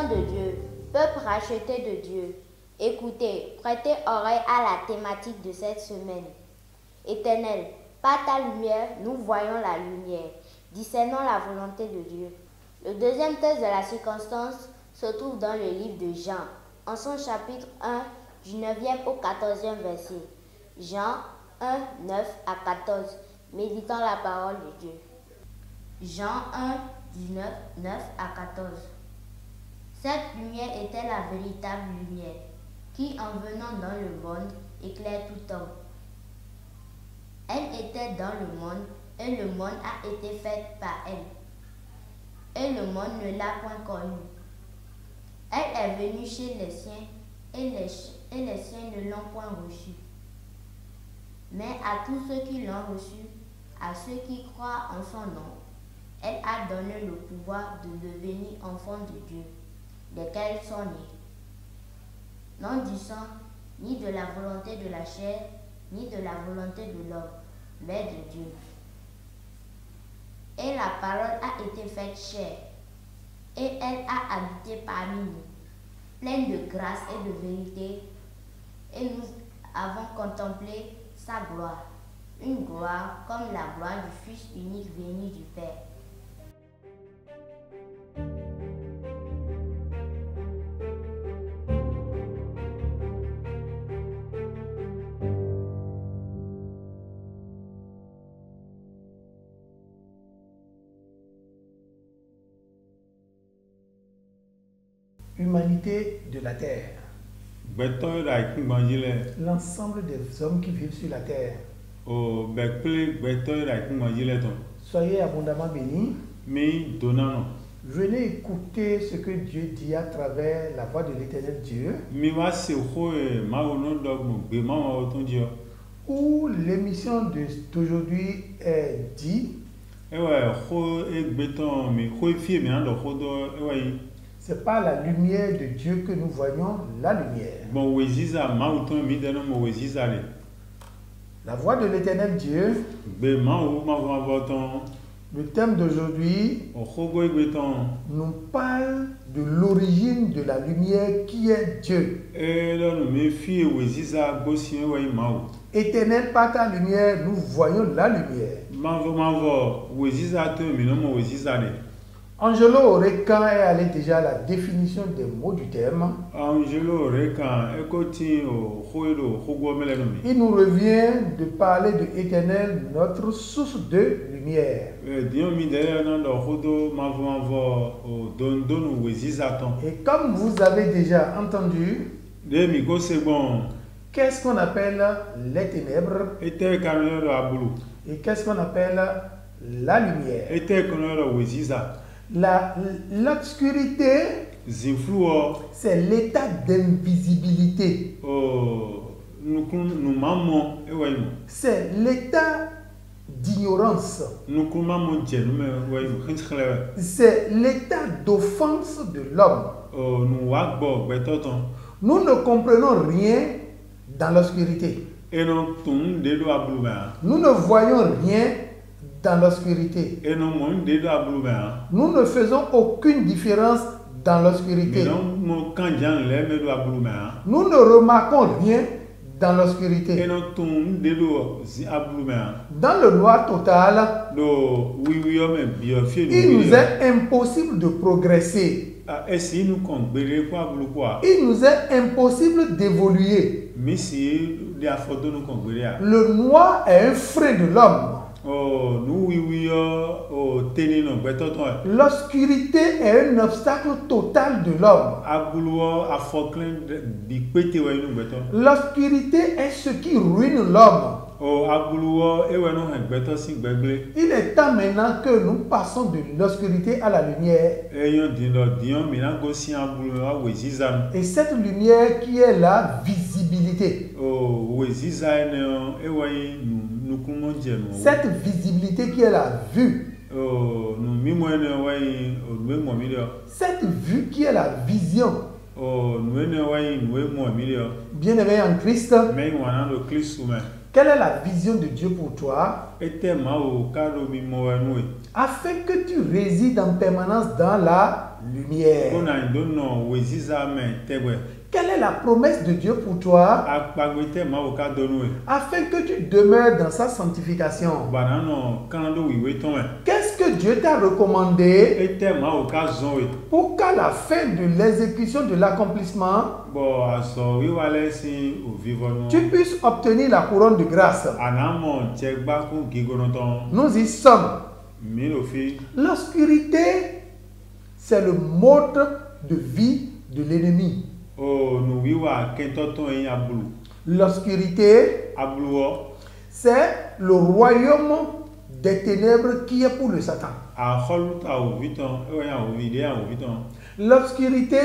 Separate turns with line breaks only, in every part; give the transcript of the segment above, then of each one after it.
de Dieu, peuple racheté de Dieu, écoutez, prêtez oreille à la thématique de cette semaine. Éternel, par ta lumière, nous voyons la lumière, discernons la volonté de Dieu. Le deuxième texte de la circonstance se trouve dans le livre de Jean, en son chapitre 1, du 9e au 14e verset. Jean 1, 9 à 14, méditant la parole de Dieu. Jean 1, 19, 9 à 14. Cette lumière était la véritable lumière, qui en venant dans le monde éclaire tout homme. Elle était dans le monde, et le monde a été fait par elle. Et le monde ne l'a point connue. Elle est venue chez les siens, et les siens ne l'ont point reçue. Mais à tous ceux qui l'ont reçue, à ceux qui croient en son nom, elle a donné le pouvoir de devenir enfants de Dieu, desquels sont nés. Non du sang, ni de la volonté de la chair, ni de la volonté de l'homme, mais de Dieu. Et la parole a été faite chair, et elle a habité parmi nous, pleine de grâce et de vérité, et nous avons contemplé sa gloire, une gloire comme la gloire du Fils unique venu du Père.
Humanité de la terre. L'ensemble des hommes qui vivent sur la terre. Soyez abondamment bénis. Venez écouter ce que Dieu dit à travers la voix de l'Éternel Dieu. Où l'émission d'aujourd'hui est dit. C'est par la lumière de Dieu que nous voyons la lumière. La voix de l'Éternel Dieu. Le thème d'aujourd'hui nous parle de l'origine de la lumière qui est Dieu. Éternel, par ta lumière, nous voyons la lumière. Angelo Orekan est allé déjà à la définition des mots du thème. Il nous revient de parler de l'Éternel, notre source de lumière. Et comme vous avez déjà entendu, qu'est-ce qu'on appelle les ténèbres et qu'est-ce qu'on appelle la lumière? L'obscurité, c'est l'état d'invisibilité. C'est l'état d'ignorance. C'est l'état d'offense de l'homme. Nous ne comprenons rien dans l'obscurité. Nous ne voyons rien dans l'obscurité. Nous ne faisons aucune différence dans l'obscurité. Nous ne remarquons rien dans l'obscurité. Dans le noir total, il nous est impossible de progresser. Il nous est impossible d'évoluer. Le noir est un frein de l'homme. L'obscurité est un obstacle total de l'homme. L'obscurité est ce qui ruine l'homme. Il est temps maintenant que nous passons de l'obscurité à la lumière. Et cette lumière qui est la visibilité. Cette visibilité qui est la vue. Cette vue qui est la vision. Bien-aimé en Christ, Quelle est la vision de Dieu pour toi? Afin que tu résides en permanence dans la lumière. Quelle est la promesse de Dieu pour toi? Afin que tu demeures dans sa sanctification. Qu'est-ce que Dieu t'a recommandé pour qu'à la fin de l'exécution de l'accomplissement, tu puisses obtenir la couronne de grâce? Nous y sommes. L'obscurité, c'est le mode de vie de l'ennemi. L'obscurité, c'est le royaume des ténèbres qui est pour le Satan. L'obscurité,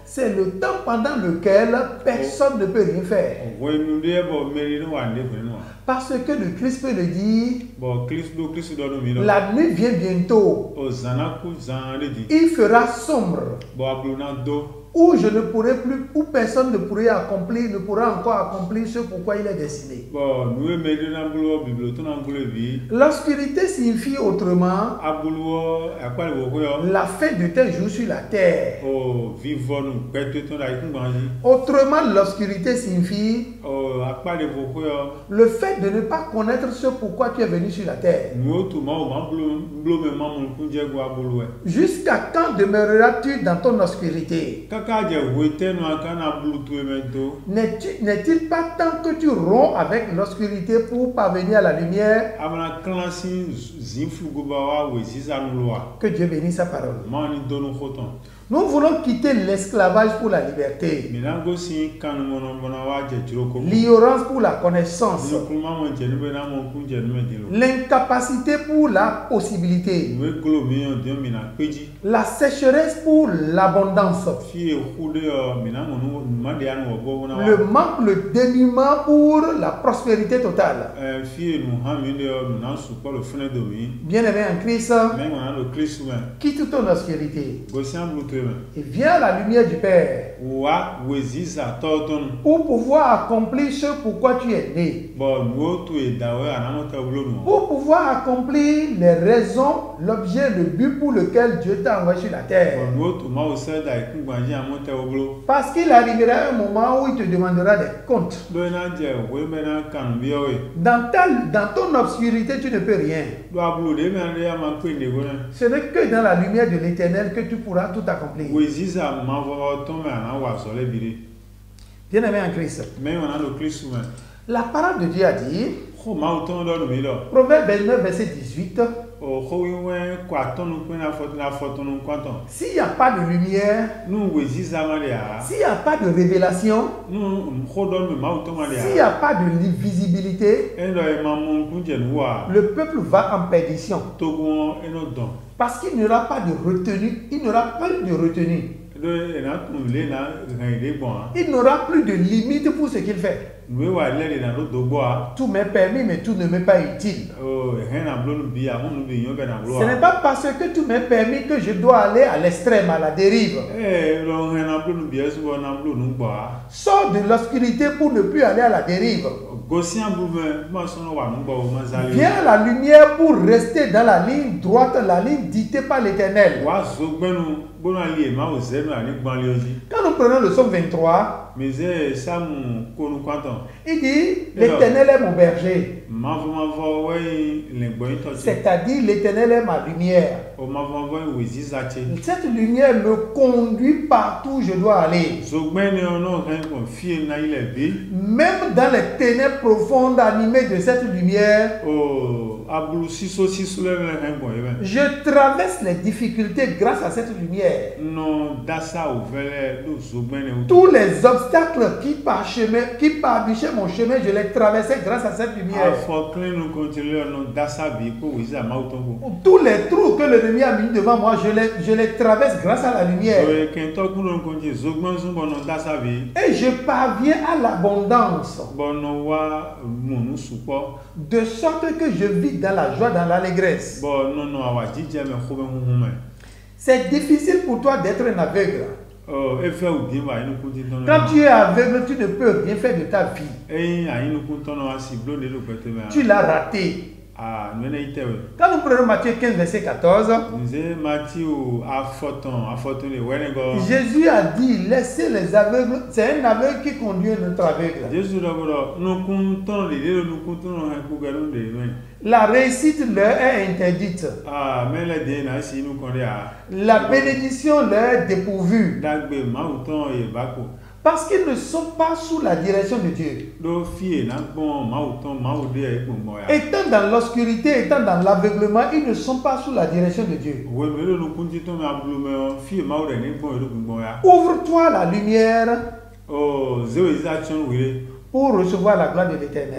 c'est le temps pendant lequel personne ne peut rien faire. Parce que le Christ peut le dire, la nuit vient bientôt. Il fera sombre. Où je ne pourrai plus, où personne ne pourra encore accomplir ce pourquoi il est destiné. L'obscurité signifie autrement la fin de tes jours sur la terre. Autrement, l'obscurité signifie le fait de ne pas connaître ce pourquoi tu es venu sur la terre. Jusqu'à quand demeureras-tu dans ton obscurité? N'est-il pas temps que tu romps avec l'obscurité pour parvenir à la lumière? Que Dieu bénisse sa parole. Nous voulons quitter l'esclavage pour la liberté, l'ignorance pour la connaissance, l'incapacité pour la possibilité, la sécheresse pour l'abondance, le manque, le dénuement pour la prospérité totale. Bien-aimé en Christ, quitte ton obscurité et viens à la lumière du Père pour pouvoir accomplir ce pourquoi tu es né, pour pouvoir accomplir les raisons, l'objet, le but pour lequel Dieu t'a envoyé sur la terre. Parce qu'il arrivera un moment où il te demandera des comptes. Dans ton obscurité, tu ne peux rien. Ce n'est que dans la lumière de l'Éternel que tu pourras tout accomplir. Bien-aimé en Christ, la parole de Dieu a dit, Proverbe 29, verset 18, s'il n'y a pas de lumière, s'il n'y a pas de révélation, s'il n'y a pas de visibilité, le peuple va en perdition. Parce qu'il n'y aura pas de retenue, il n'y aura pas de retenue. Il n'aura plus de limite pour ce qu'il fait. Tout m'est permis, mais tout ne m'est pas utile. Ce n'est pas parce que tout m'est permis que je dois aller à l'extrême, à la dérive. Sors de l'obscurité pour ne plus aller à la dérive. Viens à la lumière pour rester dans la ligne droite, la ligne dictée par l'Éternel. Quand nous prenons le psaume 23, il dit, l'Éternel est mon berger. C'est-à-dire, l'Éternel est ma lumière. Cette lumière me conduit partout où je dois aller. Même dans les ténèbres profondes animées de cette lumière, je traverse les difficultés grâce à cette lumière. Tous les obstacles qui barbichaient mon chemin, je les traversais grâce à cette lumière. Tous les trous que l'ennemi a mis devant moi, je les traverse grâce à la lumière. Et je parviens à l'abondance. De sorte que je vis dans la joie, dans l'allégresse. C'est difficile pour toi d'être un aveugle. Quand tu es aveugle, tu ne peux rien faire de ta vie. Tu l'as raté. Quand nous prenons Matthieu 15, verset 14, Jésus a dit, laissez les aveugles, c'est un aveugle qui conduit notre aveugle. La réussite leur est interdite. La bénédiction leur est dépourvue. Parce qu'ils ne sont pas sous la direction de Dieu. Étant dans l'obscurité, étant dans l'aveuglement, ils ne sont pas sous la direction de Dieu. Ouvre-toi la lumière pour recevoir la gloire de l'Éternel.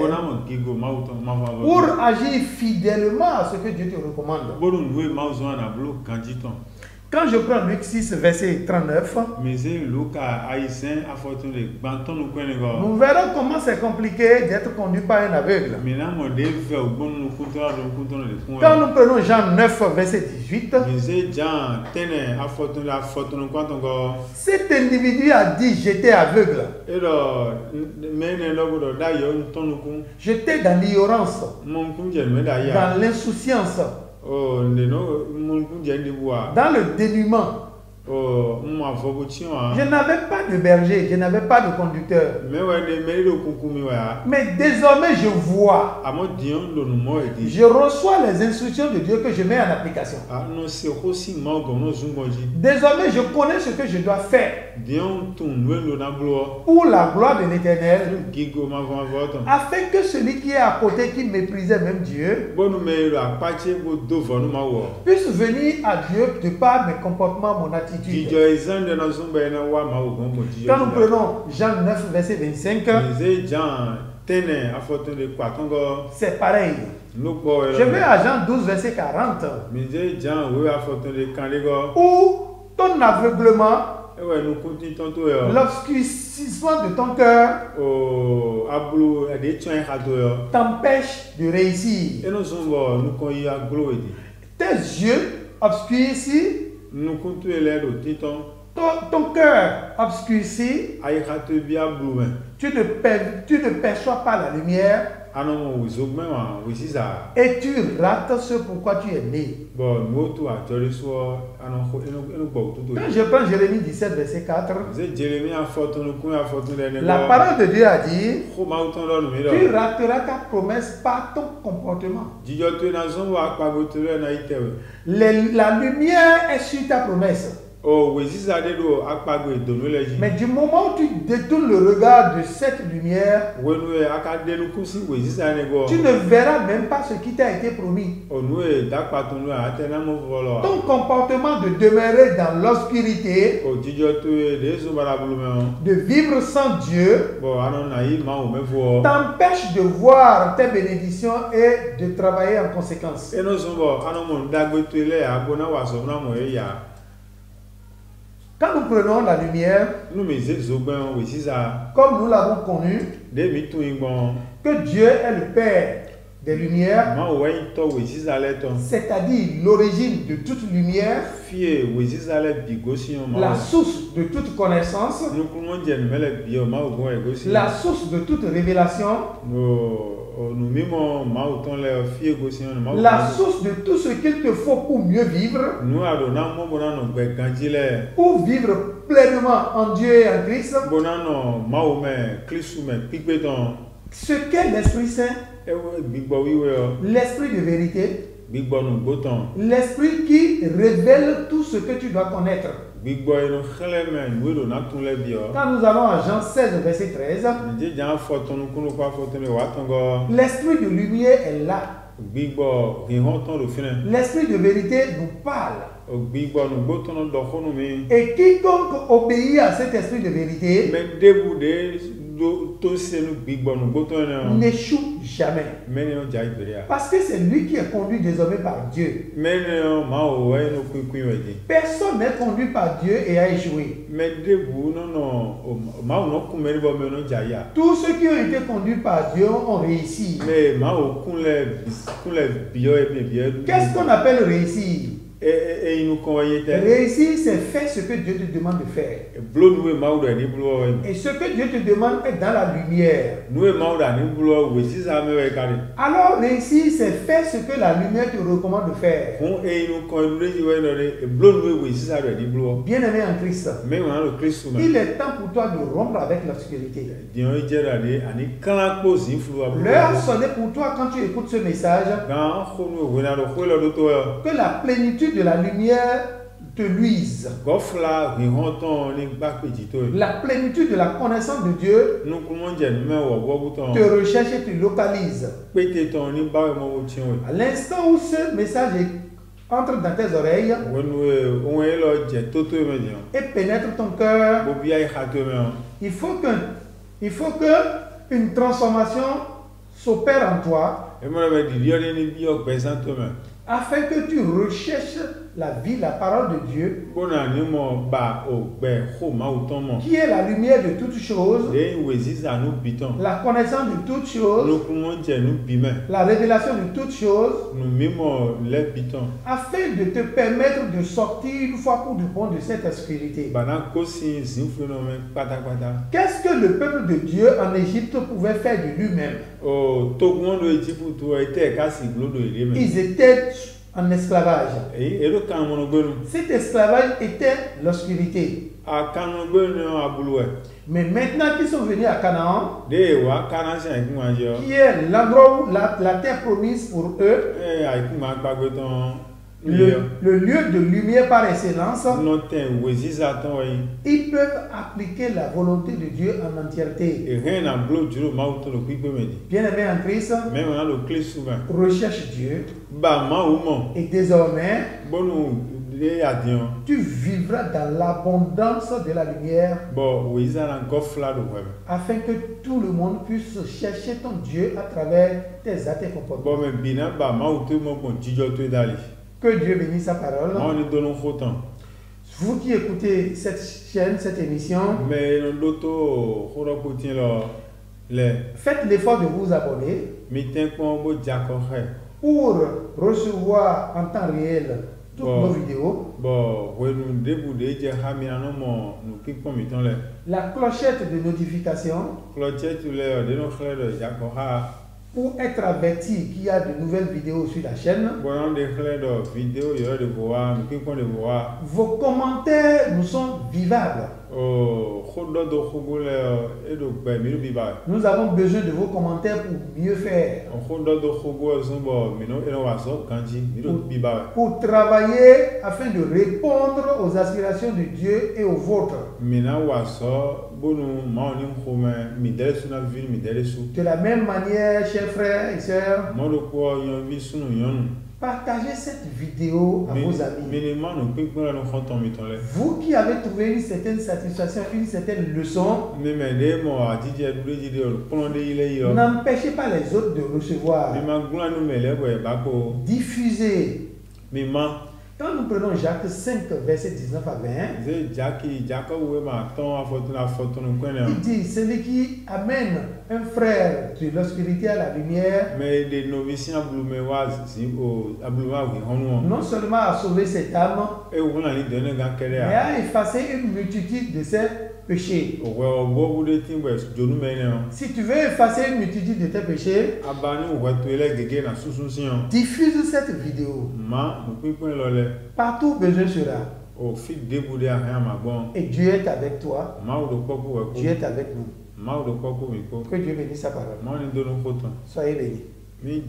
Pour agir fidèlement à ce que Dieu te recommande. Quand je prends Luc 6, verset 39, nous verrons comment c'est compliqué d'être conduit par un aveugle. Quand nous prenons Jean 9, verset 18, cet individu a dit, j'étais aveugle. J'étais dans l'ignorance, dans l'insouciance, dans le dénuement. Je n'avais pas de berger, je n'avais pas de conducteur. Mais désormais je vois. Je reçois les instructions de Dieu que je mets en application. Désormais je connais ce que je dois faire pour la gloire de l'Éternel, afin que celui qui est à côté, qui méprisait même Dieu, puisse venir à Dieu de par mes comportements, mon attitude. Quand nous prenons Jean 9, verset 25, c'est pareil. Je vais à Jean 12, verset 40, où ton aveuglement, l'obscurcissement de ton cœur t'empêche de réussir. Tes yeux obscurcis, ton cœur obscurci, tu ne perçois pas la lumière et tu rates ce pourquoi tu es né. Quand je prends Jérémie 17, verset 4, la parole de Dieu a dit, tu rateras ta promesse par ton comportement. La lumière est sur ta promesse. Mais du moment où tu détournes le regard de cette lumière, tu ne verras même pas ce qui t'a été promis. Ton comportement de demeurer dans l'obscurité, de vivre sans Dieu, t'empêche de voir tes bénédictions et de travailler en conséquence. Quand nous prenons la lumière, comme nous l'avons connu, que Dieu est le Père des lumières, c'est-à-dire l'origine de toute lumière, la source de toute connaissance, la source de toute révélation, la source de tout ce qu'il te faut pour mieux vivre, pour vivre pleinement en Dieu et en Christ. Ce qu'est l'Esprit Saint, l'Esprit de vérité, l'Esprit qui révèle tout ce que tu dois connaître. Quand nous allons à Jean 16, verset 13, l'Esprit de lumière est là. L'Esprit de vérité nous parle. Et quiconque obéit à cet Esprit de vérité n'échoue jamais. Parce que c'est lui qui est conduit désormais par Dieu. Personne n'est conduit par Dieu et a échoué. Tous ceux qui ont été conduits par Dieu ont réussi. Qu'est-ce qu'on appelle réussir? Réussir, c'est faire ce que Dieu te demande de faire. Et ce que Dieu te demande est dans la lumière. Alors réussir, c'est faire ce que la lumière te recommande de faire. Bien-aimé en Christ, il est temps pour toi de rompre avec l'obscurité. L'heure a sonné pour toi quand tu écoutes ce message. Que la plénitude de la lumière te luise. La plénitude de la connaissance de Dieu te recherche et te localise. À l'instant où ce message entre dans tes oreilles et pénètre ton cœur, il faut que une transformation s'opère en toi afin que tu recherches la vie, la parole de Dieu, qui est la lumière de toutes choses, la connaissance de toutes choses, la révélation de toutes choses, afin de te permettre de sortir une fois pour de bon de cette obscurité. Qu'est-ce que le peuple de Dieu en Égypte pouvait faire de lui-même? Ils étaient en esclavage. Cet esclavage était l'obscurité. Mais maintenant qu'ils sont venus à Canaan, qui est l'endroit où la terre promise pour eux, le lieu de lumière par excellence, ils peuvent appliquer la volonté de Dieu en entièreté. Bien-aimé en Christ, recherche Dieu. Et désormais, tu vivras dans l'abondance de la lumière, afin que tout le monde puisse chercher ton Dieu à travers tes actes et comportements. Que Dieu bénisse sa parole. Vous qui écoutez cette chaîne, cette émission, faites l'effort de vous abonner pour recevoir en temps réel toutes nos vidéos. La clochette de notification pour être averti qu'il y a de nouvelles vidéos sur la chaîne. Vos commentaires nous sont vivables. Nous avons besoin de vos commentaires pour mieux faire. Pour travailler afin de répondre aux aspirations de Dieu et aux vôtres. De la même manière, chers frères et sœurs, partagez cette vidéo à vos amis. Vous qui avez trouvé une certaine satisfaction, une certaine leçon, n'empêchez pas les autres de recevoir. Diffusez. Quand nous prenons Jacques 5, verset 19 à 20, il dit, celui qui amène un frère de l'obscurité à la lumière, non seulement a sauvé cette âme, mais a effacé une multitude de ses péchés. Si tu veux effacer une multitude de tes péchés, diffuse cette vidéo. Partout où besoin sera. Et Dieu est avec toi. Dieu est avec nous. Que Dieu bénisse sa parole. Soyez bénis. Amen.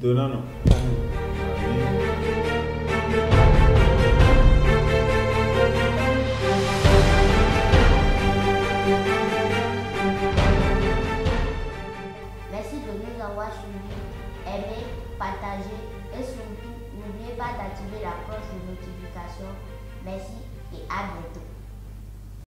Merci de nous avoir suivis. Aimez, partagez et surtout n'oubliez pas d'activer la cloche de notification. Merci et à bientôt.